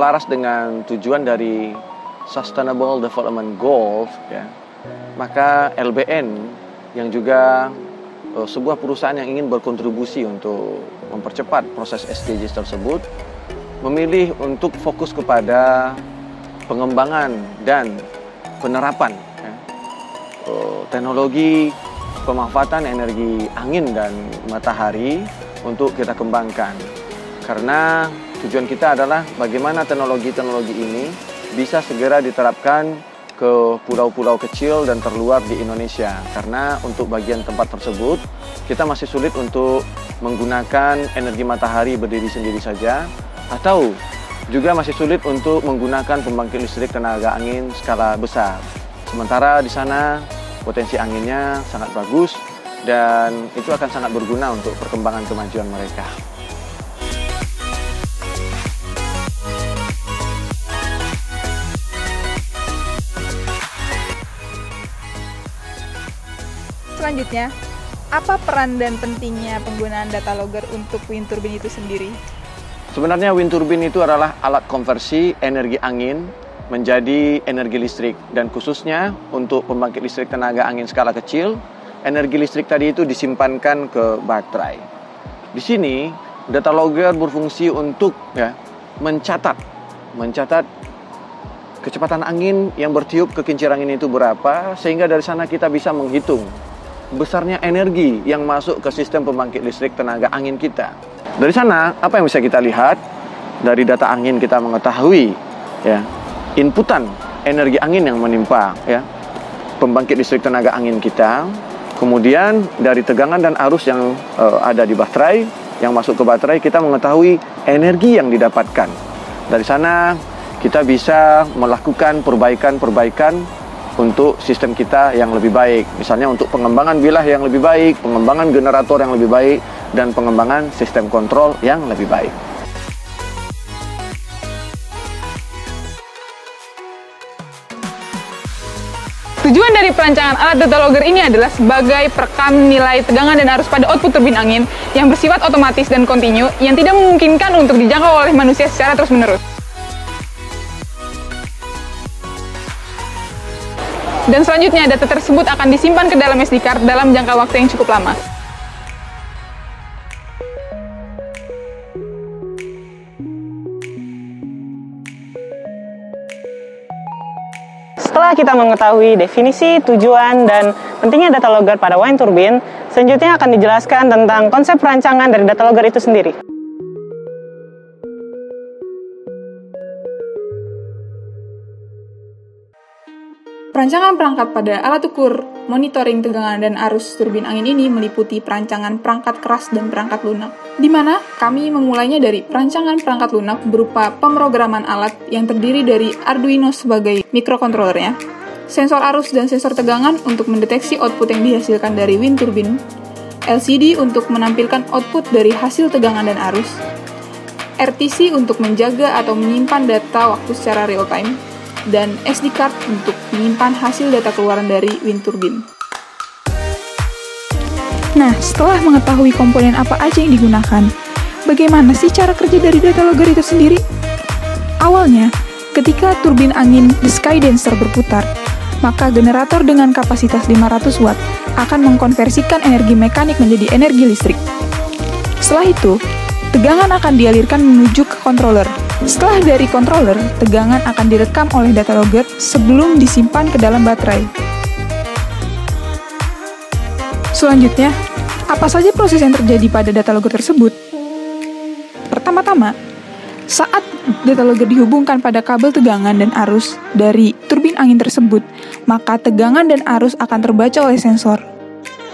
selaras dengan tujuan dari Sustainable Development Goals, ya, maka LBN yang juga sebuah perusahaan yang ingin berkontribusi untuk mempercepat proses SDGs tersebut, memilih untuk fokus kepada pengembangan dan penerapan teknologi pemanfaatan energi angin dan matahari untuk kita kembangkan. Karena tujuan kita adalah bagaimana teknologi-teknologi ini bisa segera diterapkan ke pulau-pulau kecil dan terluar di Indonesia. Karena untuk bagian tempat tersebut, kita masih sulit untuk menggunakan energi matahari berdiri sendiri saja, atau juga masih sulit untuk menggunakan pembangkit listrik tenaga angin skala besar. Sementara di sana potensi anginnya sangat bagus dan itu akan sangat berguna untuk perkembangan kemajuan mereka. Selanjutnya, apa peran dan pentingnya penggunaan data logger untuk wind turbine itu sendiri? Sebenarnya wind turbine itu adalah alat konversi energi angin menjadi energi listrik, dan khususnya untuk pembangkit listrik tenaga angin skala kecil, energi listrik tadi itu disimpankan ke baterai. Di sini data logger berfungsi untuk mencatat kecepatan angin yang bertiup ke kincir angin itu berapa, sehingga dari sana kita bisa menghitung besarnya energi yang masuk ke sistem pembangkit listrik tenaga angin kita. Dari sana, apa yang bisa kita lihat? Dari data angin kita mengetahui inputan energi angin yang menimpa pembangkit listrik tenaga angin kita. Kemudian dari tegangan dan arus yang ada di baterai, yang masuk ke baterai, kita mengetahui energi yang didapatkan. Dari sana kita bisa melakukan perbaikan untuk sistem kita yang lebih baik. Misalnya untuk pengembangan wilayah yang lebih baik, pengembangan generator yang lebih baik, dan pengembangan sistem kontrol yang lebih baik. Tujuan dari perancangan alat data logger ini adalah sebagai perekam nilai tegangan dan arus pada output turbin angin yang bersifat otomatis dan kontinu yang tidak memungkinkan untuk dijangkau oleh manusia secara terus-menerus. Dan selanjutnya data tersebut akan disimpan ke dalam SD card dalam jangka waktu yang cukup lama. Setelah kita mengetahui definisi, tujuan, dan pentingnya data logger pada wind turbine, selanjutnya akan dijelaskan tentang konsep perancangan dari data logger itu sendiri. Perancangan perangkat pada alat ukur monitoring tegangan dan arus turbin angin ini meliputi perancangan perangkat keras dan perangkat lunak, di mana kami memulainya dari perancangan perangkat lunak berupa pemrograman alat yang terdiri dari Arduino sebagai mikrokontrolernya, sensor arus dan sensor tegangan untuk mendeteksi output yang dihasilkan dari wind turbine, LCD untuk menampilkan output dari hasil tegangan dan arus, RTC untuk menjaga atau menyimpan data waktu secara real time, dan SD card untuk menyimpan hasil data keluaran dari wind turbine. Nah, setelah mengetahui komponen apa aja yang digunakan, bagaimana sih cara kerja dari data logger itu sendiri? Awalnya, ketika turbin angin The Sky Dancer berputar, maka generator dengan kapasitas 500 watt akan mengkonversikan energi mekanik menjadi energi listrik. Setelah itu, tegangan akan dialirkan menuju ke controller. Setelah dari controller, tegangan akan direkam oleh data logger sebelum disimpan ke dalam baterai. Selanjutnya, apa saja proses yang terjadi pada data logger tersebut? Pertama-tama, saat data logger dihubungkan pada kabel tegangan dan arus dari turbin angin tersebut, maka tegangan dan arus akan terbaca oleh sensor.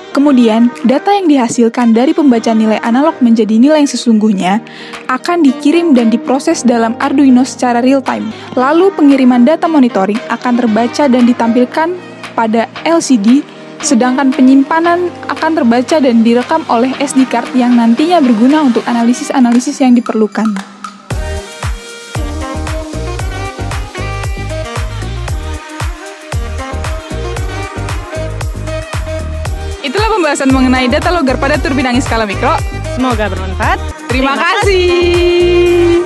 Kemudian, data yang dihasilkan dari pembacaan nilai analog menjadi nilai yang sesungguhnya akan dikirim dan diproses dalam Arduino secara real time. Lalu, pengiriman data monitoring akan terbaca dan ditampilkan pada LCD, sedangkan penyimpanan akan terbaca dan direkam oleh SD card yang nantinya berguna untuk analisis-analisis yang diperlukan. Itulah pembahasan mengenai data logger pada turbin angin skala mikro. Semoga bermanfaat. Terima kasih.